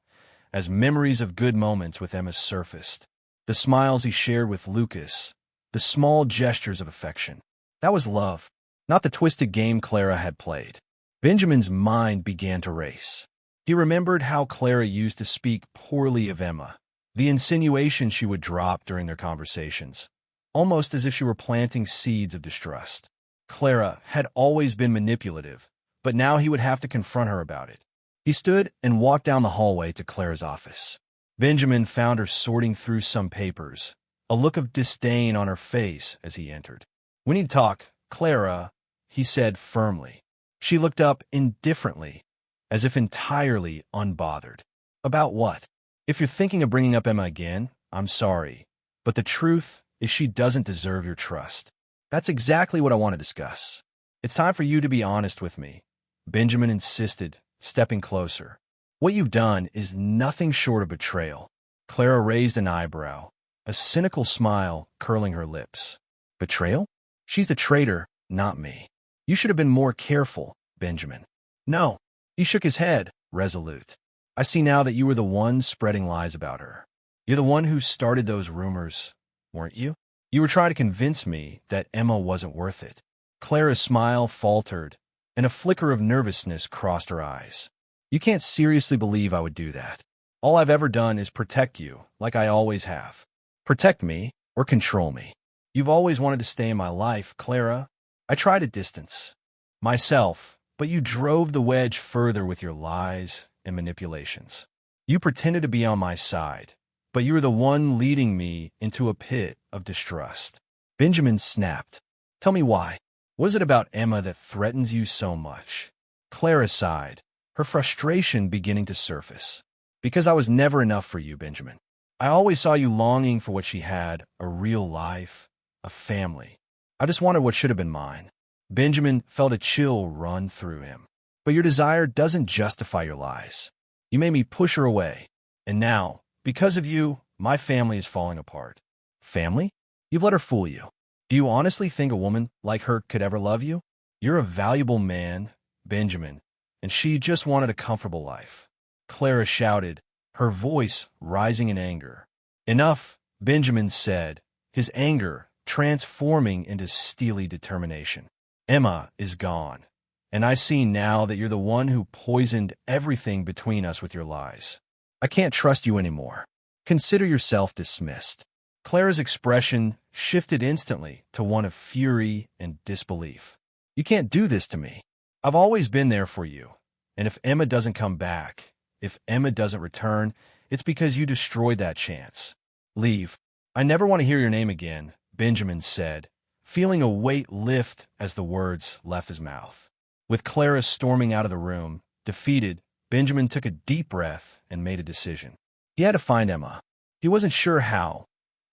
as memories of good moments with Emma surfaced. The smiles he shared with Lucas, the small gestures of affection. That was love, not the twisted game Clara had played. Benjamin's mind began to race. He remembered how Clara used to speak poorly of Emma, the insinuations she would drop during their conversations, almost as if she were planting seeds of distrust. Clara had always been manipulative, but now he would have to confront her about it. He stood and walked down the hallway to Clara's office. Benjamin found her sorting through some papers, a look of disdain on her face as he entered. "We need to talk, Clara," he said firmly. She looked up indifferently, as if entirely unbothered. "About what? If you're thinking of bringing up Emma again, I'm sorry, but the truth is she doesn't deserve your trust. That's exactly what I want to discuss. It's time for you to be honest with me," Benjamin insisted, stepping closer. "What you've done is nothing short of betrayal." Clara raised an eyebrow, a cynical smile curling her lips. "Betrayal? She's the traitor, not me. You should have been more careful, Benjamin." "No." He shook his head, resolute. "I see now that you were the one spreading lies about her. You're the one who started those rumors, weren't you? You were trying to convince me that Emma wasn't worth it." Clara's smile faltered, and a flicker of nervousness crossed her eyes. "You can't seriously believe I would do that. All I've ever done is protect you, like I always have. Protect me or control me. You've always wanted to stay in my life, Clara. I tried to distance myself, but you drove the wedge further with your lies and manipulations. You pretended to be on my side, but you were the one leading me into a pit of distrust." Benjamin snapped. "Tell me why. What is it about Emma that threatens you so much? Clara sighed, her frustration beginning to surface. Because I was never enough for you, Benjamin. I always saw you longing for what she had, a real life, a family. I just wanted what should have been mine. Benjamin felt a chill run through him. But your desire doesn't justify your lies. You made me push her away. And now, because of you, my family is falling apart. Family? You've let her fool you. Do you honestly think a woman like her could ever love you? You're a valuable man, Benjamin, and she just wanted a comfortable life. Clara shouted, her voice rising in anger. Enough, Benjamin said, his anger transforming into steely determination. Emma is gone, and I see now that you're the one who poisoned everything between us with your lies. I can't trust you anymore. Consider yourself dismissed. Clara's expression shifted instantly to one of fury and disbelief. You can't do this to me. I've always been there for you, and if Emma doesn't come back, if Emma doesn't return, it's because you destroyed that chance. Leave. I never want to hear your name again, Benjamin said, feeling a weight lift as the words left his mouth. With Clara storming out of the room, defeated, Benjamin took a deep breath and made a decision. He had to find Emma. He wasn't sure how,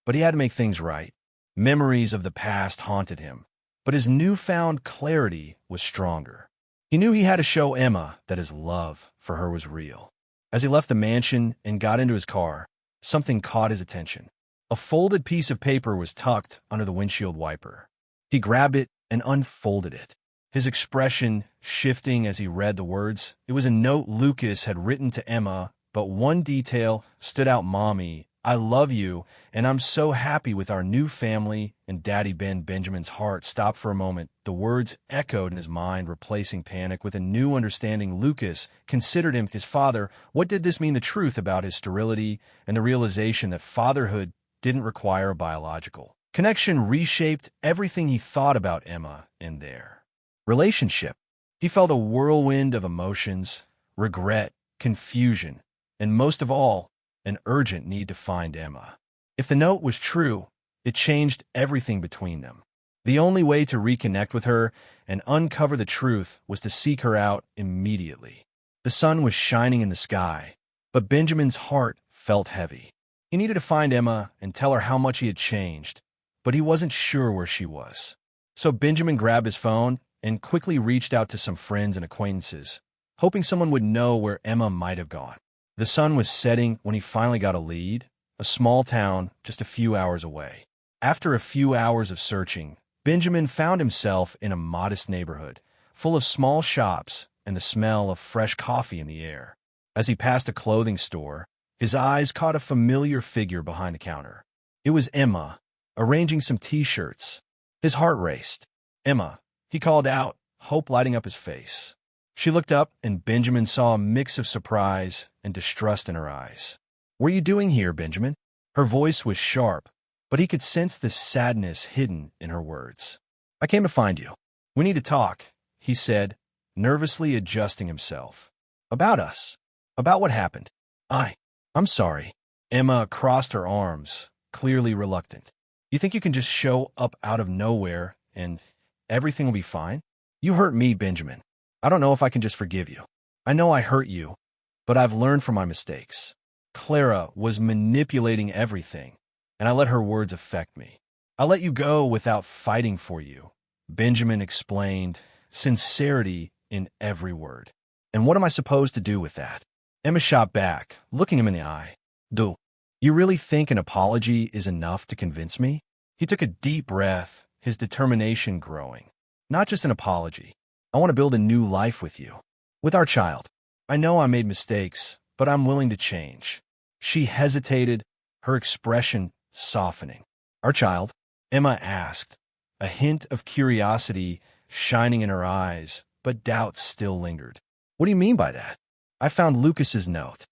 but he had to make things right. Memories of the past haunted him, but his newfound clarity was stronger. He knew he had to show Emma that his love for her was real. As he left the mansion and got into his car, something caught his attention. A folded piece of paper was tucked under the windshield wiper. He grabbed it and unfolded it, his expression shifting as he read the words. It was a note Lucas had written to Emma, but one detail stood out. Mommy, I love you, and I'm so happy with our new family. And Daddy Ben. Benjamin's heart stopped for a moment. The words echoed in his mind, replacing panic with a new understanding. Lucas considered him his father. What did this mean? The truth about his sterility and the realization that fatherhood didn't require a biological connection reshaped everything he thought about Emma and their relationship. He felt a whirlwind of emotions, regret, confusion, and most of all, an urgent need to find Emma. If the note was true, it changed everything between them. The only way to reconnect with her and uncover the truth was to seek her out immediately. The sun was shining in the sky, but Benjamin's heart felt heavy. He needed to find Emma and tell her how much he had changed, but he wasn't sure where she was. So Benjamin grabbed his phone and quickly reached out to some friends and acquaintances, hoping someone would know where Emma might have gone. The sun was setting when he finally got a lead, a small town just a few hours away. After a few hours of searching, Benjamin found himself in a modest neighborhood, full of small shops and the smell of fresh coffee in the air. As he passed a clothing store, his eyes caught a familiar figure behind the counter. It was Emma, arranging some t-shirts. His heart raced. Emma, he called out, hope lighting up his face. She looked up, and Benjamin saw a mix of surprise and distrust in her eyes. What are you doing here, Benjamin? Her voice was sharp, but he could sense the sadness hidden in her words. I came to find you. We need to talk, he said, nervously adjusting himself. About us. About what happened. I'm sorry. Emma crossed her arms, clearly reluctant. You think you can just show up out of nowhere and everything will be fine? You hurt me, Benjamin. I don't know if I can just forgive you. I know I hurt you, but I've learned from my mistakes. Clara was manipulating everything, and I let her words affect me. I let you go without fighting for you, Benjamin explained, sincerity in every word. And what am I supposed to do with that? Emma shot back, looking him in the eye. Do you really think an apology is enough to convince me? He took a deep breath, his determination growing. Not just an apology. I want to build a new life with you. With our child. I know I made mistakes, but I'm willing to change. She hesitated, her expression softening. Our child? Emma asked, a hint of curiosity shining in her eyes, but doubt still lingered. What do you mean by that? I found Lucas's note.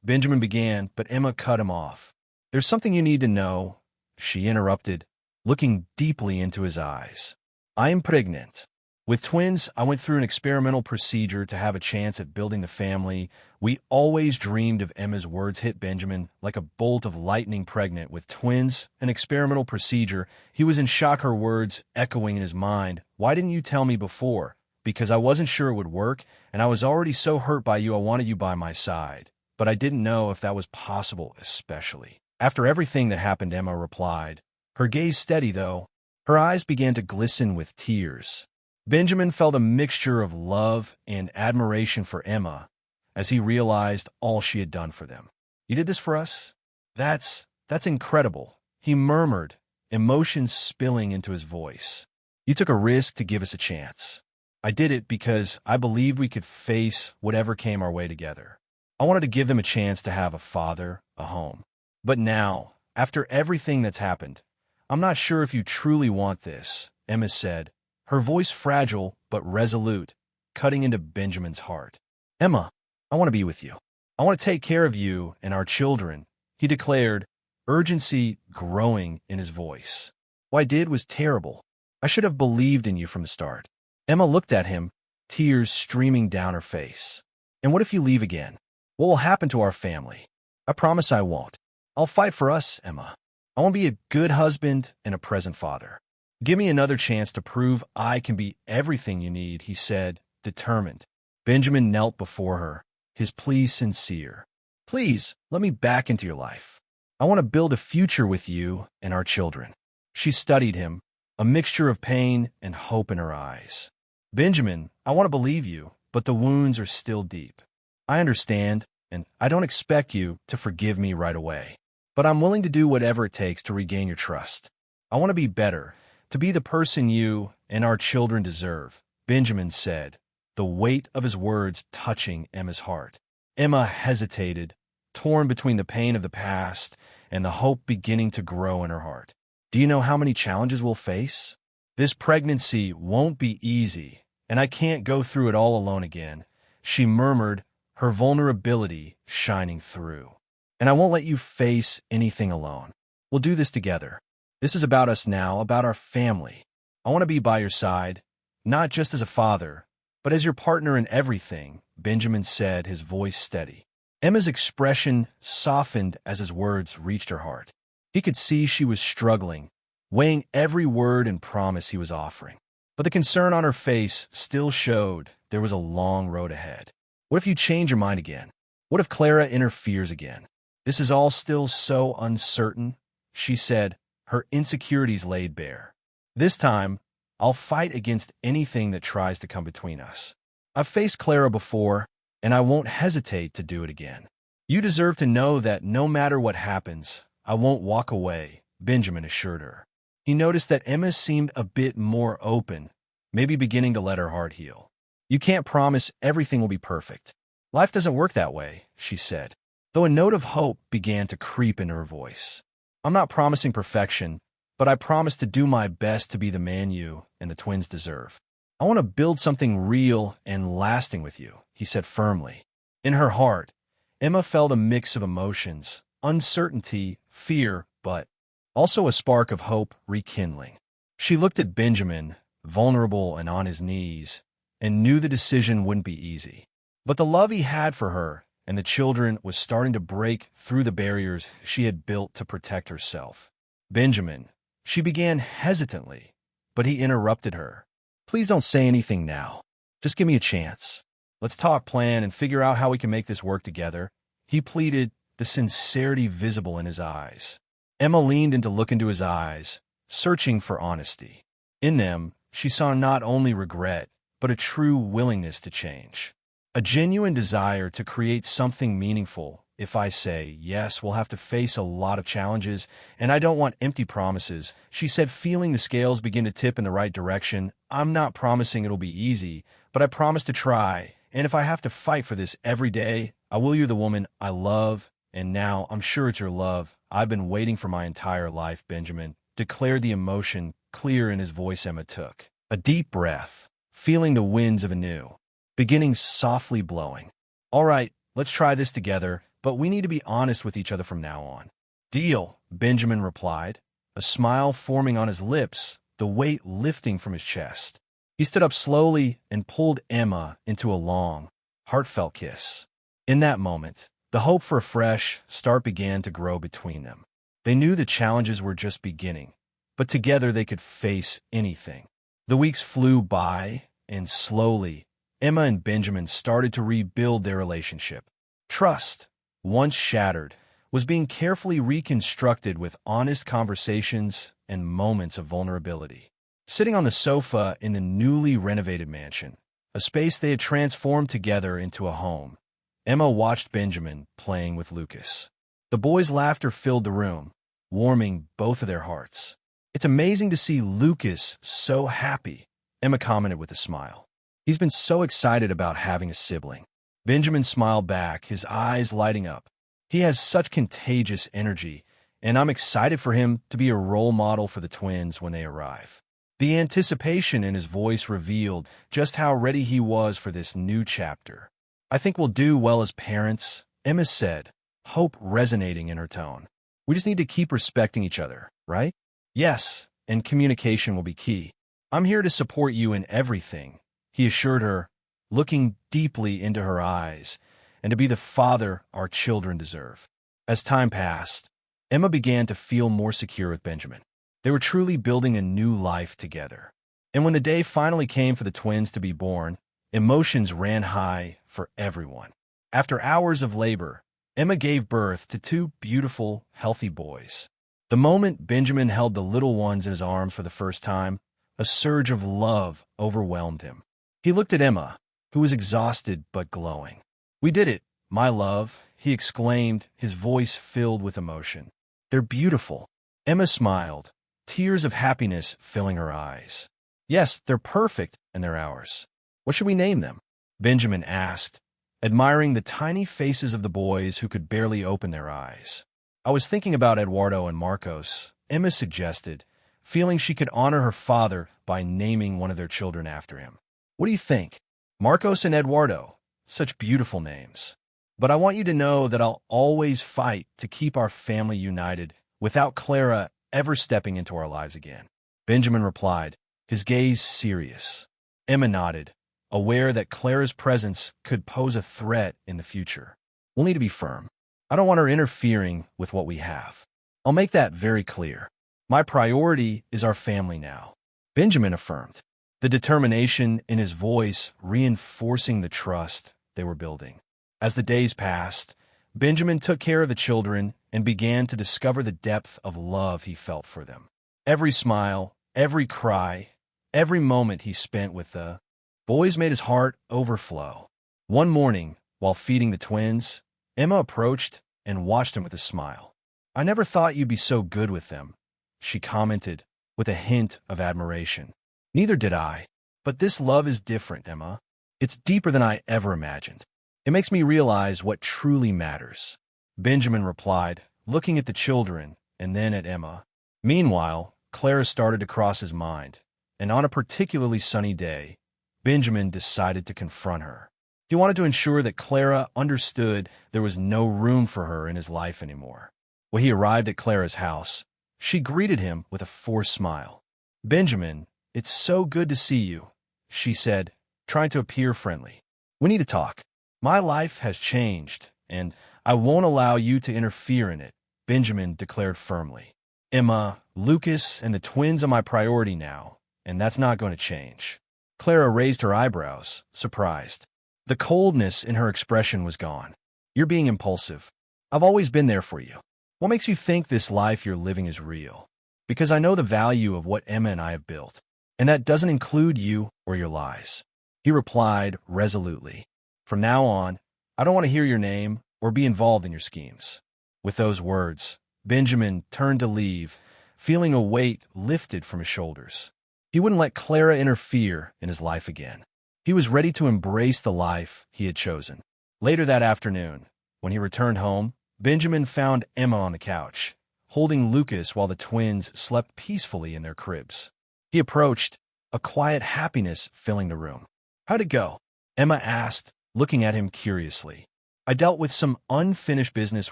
Benjamin began, but Emma cut him off. There's something you need to know, she interrupted, looking deeply into his eyes. I am pregnant. With twins, I went through an experimental procedure to have a chance at building the family. We always dreamed of Emma's words hit Benjamin like a bolt of lightning. Pregnant with twins, an experimental procedure. He was in shock, her words echoing in his mind. Why didn't you tell me before? Because I wasn't sure it would work, and I was already so hurt by you I wanted you by my side. But I didn't know if that was possible, especially after everything that happened, Emma replied. Her gaze steady, though. Her eyes began to glisten with tears. Benjamin felt a mixture of love and admiration for Emma as he realized all she had done for them. You did this for us? That's incredible, he murmured, emotions spilling into his voice. You took a risk to give us a chance. I did it because I believed we could face whatever came our way together. I wanted to give them a chance to have a father, a home. But now, after everything that's happened, I'm not sure if you truly want this, Emma said, her voice fragile but resolute, cutting into Benjamin's heart. Emma, I want to be with you. I want to take care of you and our children, he declared, urgency growing in his voice. What I did was terrible. I should have believed in you from the start. Emma looked at him, tears streaming down her face. And what if you leave again? What will happen to our family? I promise I won't. I'll fight for us, Emma. I want to be a good husband and a present father. Give me another chance to prove I can be everything you need, he said, determined. Benjamin knelt before her, his plea sincere. Please, let me back into your life. I want to build a future with you and our children. She studied him, a mixture of pain and hope in her eyes. Benjamin, I want to believe you, but the wounds are still deep. I understand, and I don't expect you to forgive me right away. But I'm willing to do whatever it takes to regain your trust. I want to be better, to be the person you and our children deserve, Benjamin said, the weight of his words touching Emma's heart. Emma hesitated, torn between the pain of the past and the hope beginning to grow in her heart. Do you know how many challenges we'll face? This pregnancy won't be easy, and I can't go through it all alone again, she murmured, her vulnerability shining through. And I won't let you face anything alone. We'll do this together. This is about us now, about our family. I want to be by your side, not just as a father, but as your partner in everything, Benjamin said, his voice steady. Emma's expression softened as his words reached her heart. He could see she was struggling, weighing every word and promise he was offering. But the concern on her face still showed there was a long road ahead. What if you change your mind again? What if Clara interferes again? This is all still so uncertain, she said, her insecurities laid bare. This time, I'll fight against anything that tries to come between us. I've faced Clara before, and I won't hesitate to do it again. You deserve to know that no matter what happens, I won't walk away, Benjamin assured her. He noticed that Emma seemed a bit more open, maybe beginning to let her heart heal. You can't promise everything will be perfect. Life doesn't work that way, she said, though a note of hope began to creep into her voice. I'm not promising perfection, but I promise to do my best to be the man you and the twins deserve. I want to build something real and lasting with you, he said firmly. In her heart, Emma felt a mix of emotions, uncertainty, fear, but also a spark of hope rekindling. She looked at Benjamin, vulnerable and on his knees, and knew the decision wouldn't be easy. But the love he had for her and the children was starting to break through the barriers she had built to protect herself. Benjamin, she began hesitantly, but he interrupted her. Please don't say anything now. Just give me a chance. Let's talk, plan, and figure out how we can make this work together, he pleaded, the sincerity visible in his eyes. Emma leaned in to look into his eyes, searching for honesty. In them, she saw not only regret, but a true willingness to change. A genuine desire to create something meaningful. If I say, yes, we'll have to face a lot of challenges, and I don't want empty promises, she said, feeling the scales begin to tip in the right direction. I'm not promising it'll be easy, but I promise to try, and if I have to fight for this every day, I will. You're the woman I love, and now I'm sure it's your love I've been waiting for my entire life, Benjamin declared, the emotion clear in his voice. Emma took a deep breath, feeling the winds of anew, beginning softly blowing. All right, let's try this together, but we need to be honest with each other from now on. Deal, Benjamin replied, a smile forming on his lips, the weight lifting from his chest. He stood up slowly and pulled Emma into a long, heartfelt kiss. In that moment, the hope for a fresh start began to grow between them. They knew the challenges were just beginning, but together they could face anything. The weeks flew by, and slowly, Emma and Benjamin started to rebuild their relationship. Trust, once shattered, was being carefully reconstructed with honest conversations and moments of vulnerability. Sitting on the sofa in the newly renovated mansion, a space they had transformed together into a home, Emma watched Benjamin playing with Lucas. The boys' laughter filled the room, warming both of their hearts. "It's amazing to see Lucas so happy," Emma commented with a smile. "He's been so excited about having a sibling." Benjamin smiled back, his eyes lighting up. "He has such contagious energy, and I'm excited for him to be a role model for the twins when they arrive." The anticipation in his voice revealed just how ready he was for this new chapter. "I think we'll do well as parents," Emma said, hope resonating in her tone. "We just need to keep respecting each other, right?" "Yes, and communication will be key. I'm here to support you in everything," he assured her, looking deeply into her eyes, "and to be the father our children deserve." As time passed, Emma began to feel more secure with Benjamin. They were truly building a new life together. And when the day finally came for the twins to be born, emotions ran high for everyone. After hours of labor, Emma gave birth to two beautiful, healthy boys. The moment Benjamin held the little ones in his arms for the first time, a surge of love overwhelmed him. He looked at Emma, who was exhausted but glowing. "We did it, my love," he exclaimed, his voice filled with emotion. "They're beautiful." Emma smiled, tears of happiness filling her eyes. "Yes, they're perfect, and they're ours. What should we name them?" Benjamin asked, admiring the tiny faces of the boys who could barely open their eyes. "I was thinking about Eduardo and Marcos," Emma suggested, feeling she could honor her father by naming one of their children after him. "What do you think? Marcos and Eduardo, such beautiful names. But I want you to know that I'll always fight to keep our family united without Clara ever stepping into our lives again." Benjamin replied, his gaze serious. Emma nodded, aware that Clara's presence could pose a threat in the future. "We'll need to be firm. I don't want her interfering with what we have. I'll make that very clear. My priority is our family now," Benjamin affirmed, the determination in his voice reinforcing the trust they were building. As the days passed, Benjamin took care of the children and began to discover the depth of love he felt for them. Every smile, every cry, every moment he spent with the boys made his heart overflow. One morning, while feeding the twins, Emma approached and watched him with a smile. "I never thought you'd be so good with them," she commented with a hint of admiration. "Neither did I. But this love is different, Emma. It's deeper than I ever imagined. It makes me realize what truly matters," Benjamin replied, looking at the children and then at Emma. Meanwhile, Clara started to cross his mind, and on a particularly sunny day, Benjamin decided to confront her. He wanted to ensure that Clara understood there was no room for her in his life anymore. When he arrived at Clara's house, she greeted him with a forced smile. "Benjamin, it's so good to see you," she said, trying to appear friendly. "We need to talk. My life has changed, and I won't allow you to interfere in it," Benjamin declared firmly. "Emma, Lucas, and the twins are my priority now, and that's not going to change." Clara raised her eyebrows, surprised. The coldness in her expression was gone. "You're being impulsive. I've always been there for you. What makes you think this life you're living is real?" "Because I know the value of what Emma and I have built, and that doesn't include you or your lies," he replied resolutely. "From now on, I don't want to hear your name or be involved in your schemes." With those words, Benjamin turned to leave, feeling a weight lifted from his shoulders. He wouldn't let Clara interfere in his life again. He was ready to embrace the life he had chosen. Later that afternoon, when he returned home, Benjamin found Emma on the couch, holding Lucas while the twins slept peacefully in their cribs. He approached, a quiet happiness filling the room. "How'd it go?" Emma asked, looking at him curiously. "I dealt with some unfinished business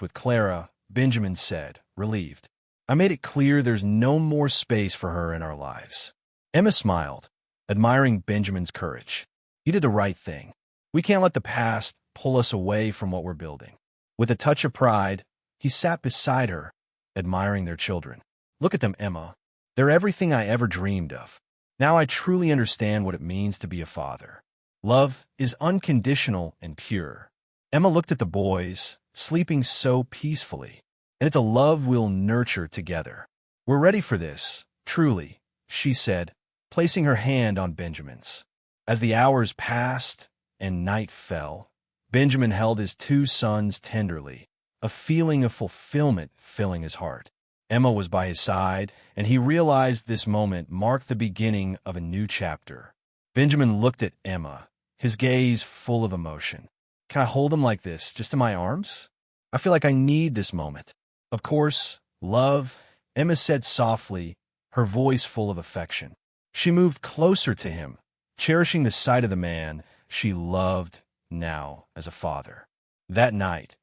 with Clara," Benjamin said, relieved. "I made it clear there's no more space for her in our lives." Emma smiled, admiring Benjamin's courage. "You did the right thing. We can't let the past pull us away from what we're building." With a touch of pride, he sat beside her, admiring their children. "Look at them, Emma. They're everything I ever dreamed of. Now I truly understand what it means to be a father. Love is unconditional and pure." Emma looked at the boys, sleeping so peacefully. "And it's a love we'll nurture together. We're ready for this, truly," she said, placing her hand on Benjamin's. As the hours passed and night fell, Benjamin held his two sons tenderly, a feeling of fulfillment filling his heart. Emma was by his side, and he realized this moment marked the beginning of a new chapter. Benjamin looked at Emma, his gaze full of emotion. "Can I hold him like this, just in my arms? I feel like I need this moment." "Of course, love," Emma said softly, her voice full of affection. She moved closer to him, cherishing the sight of the man she loved now as a father. That night,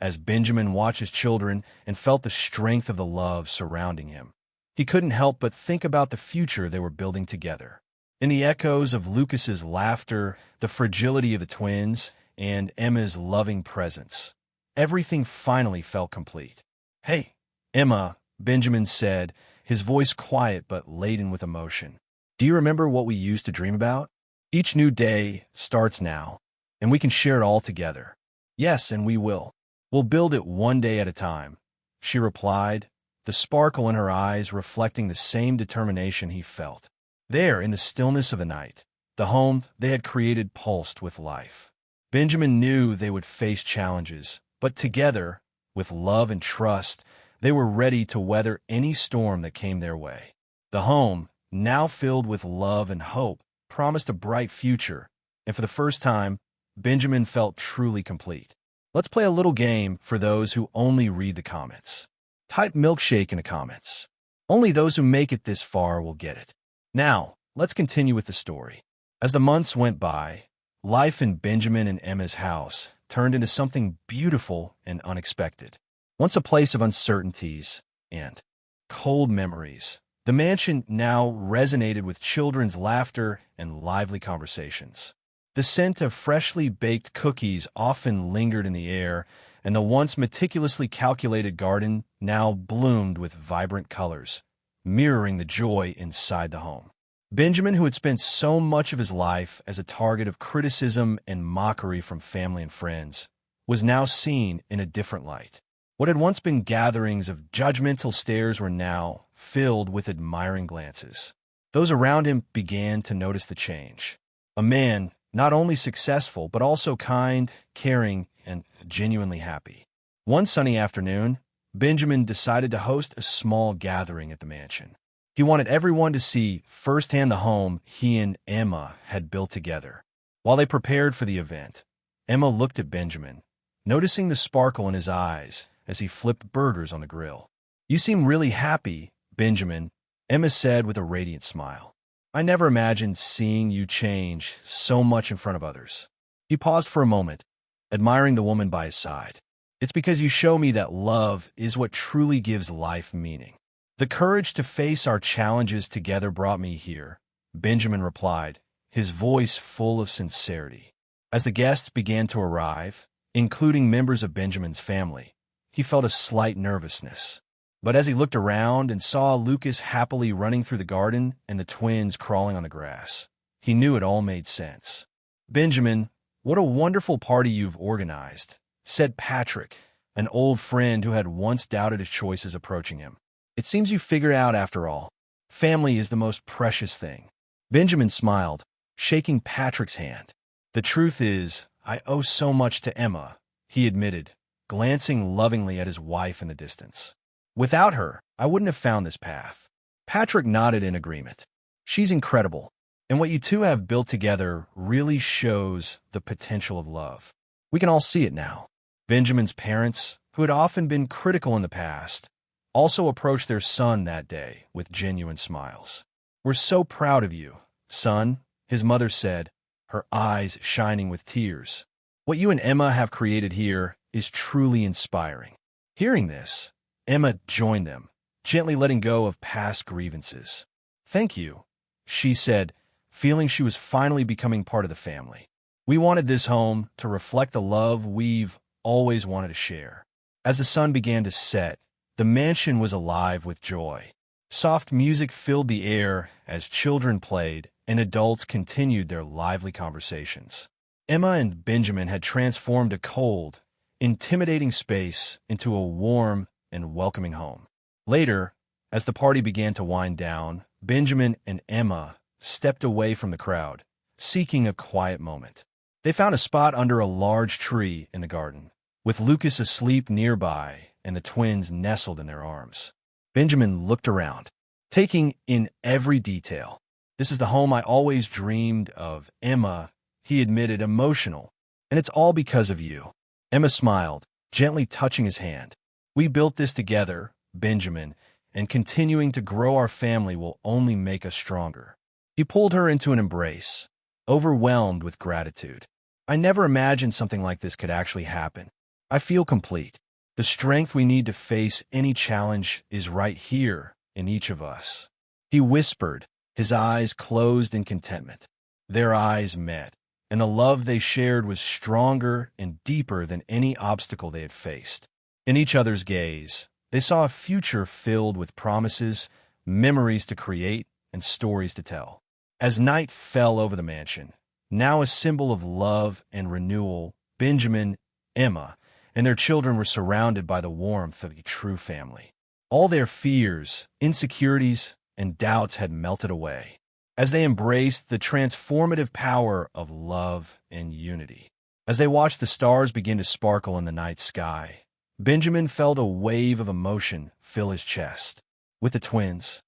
as Benjamin watched his children and felt the strength of the love surrounding him, he couldn't help but think about the future they were building together. In the echoes of Lucas's laughter, the fragility of the twins, and Emma's loving presence, everything finally felt complete. "Hey, Emma," Benjamin said, his voice quiet but laden with emotion. "Do you remember what we used to dream about? Each new day starts now, and we can share it all together." "Yes, and we will. We'll build it one day at a time," she replied, the sparkle in her eyes reflecting the same determination he felt. There, in the stillness of the night, the home they had created pulsed with life. Benjamin knew they would face challenges, but together, with love and trust, they were ready to weather any storm that came their way. The home, now filled with love and hope, promised a bright future, and for the first time, Benjamin felt truly complete. Let's play a little game for those who only read the comments. Type milkshake in the comments. Only those who make it this far will get it. Now, let's continue with the story. As the months went by, life in Benjamin and Emma's house turned into something beautiful and unexpected. Once a place of uncertainties and cold memories, the mansion now resonated with children's laughter and lively conversations. The scent of freshly baked cookies often lingered in the air, and the once meticulously calculated garden now bloomed with vibrant colors, mirroring the joy inside the home. Benjamin, who had spent so much of his life as a target of criticism and mockery from family and friends, was now seen in a different light. What had once been gatherings of judgmental stares were now filled with admiring glances. Those around him began to notice the change. A man not only successful, but also kind, caring, and genuinely happy. One sunny afternoon, Benjamin decided to host a small gathering at the mansion. He wanted everyone to see firsthand the home he and Emma had built together. While they prepared for the event, Emma looked at Benjamin, noticing the sparkle in his eyes as he flipped burgers on the grill. "You seem really happy, Benjamin," Emma said with a radiant smile. "I never imagined seeing you change so much in front of others." He paused for a moment, admiring the woman by his side. "It's because you show me that love is what truly gives life meaning. The courage to face our challenges together brought me here," Benjamin replied, his voice full of sincerity. As the guests began to arrive, including members of Benjamin's family, he felt a slight nervousness. But as he looked around and saw Lucas happily running through the garden and the twins crawling on the grass, he knew it all made sense. "Benjamin, what a wonderful party you've organized," said Patrick, an old friend who had once doubted his choices approaching him. "It seems you figured out after all. Family is the most precious thing." Benjamin smiled, shaking Patrick's hand. "The truth is, I owe so much to Emma," he admitted, glancing lovingly at his wife in the distance. "Without her, I wouldn't have found this path." Patrick nodded in agreement. "She's incredible, and what you two have built together really shows the potential of love. We can all see it now." Benjamin's parents, who had often been critical in the past, also approached their son that day with genuine smiles. "We're so proud of you, son," his mother said, her eyes shining with tears. "What you and Emma have created here is truly inspiring." Hearing this, Emma joined them, gently letting go of past grievances. "Thank you," she said, feeling she was finally becoming part of the family. We wanted this home to reflect the love we've always wanted to share. As the sun began to set, the mansion was alive with joy. Soft music filled the air as children played and adults continued their lively conversations. Emma and Benjamin had transformed a cold, intimidating space into a warm and welcoming home. Later, as the party began to wind down, Benjamin and Emma stepped away from the crowd, seeking a quiet moment. They found a spot under a large tree in the garden, with Lucas asleep nearby and the twins nestled in their arms. Benjamin looked around, taking in every detail. "This is the home I always dreamed of, Emma," he admitted, emotional. "And it's all because of you." Emma smiled, gently touching his hand. "We built this together, Benjamin, and continuing to grow our family will only make us stronger." He pulled her into an embrace, overwhelmed with gratitude. "I never imagined something like this could actually happen. I feel complete. The strength we need to face any challenge is right here in each of us." He whispered, his eyes closed in contentment. Their eyes met, and the love they shared was stronger and deeper than any obstacle they had faced. In each other's gaze, they saw a future filled with promises, memories to create, and stories to tell. As night fell over the mansion, now a symbol of love and renewal, Benjamin, Emma, and their children were surrounded by the warmth of a true family. All their fears, insecurities, and doubts had melted away as they embraced the transformative power of love and unity. As they watched the stars begin to sparkle in the night sky, Benjamin felt a wave of emotion fill his chest. With the twins,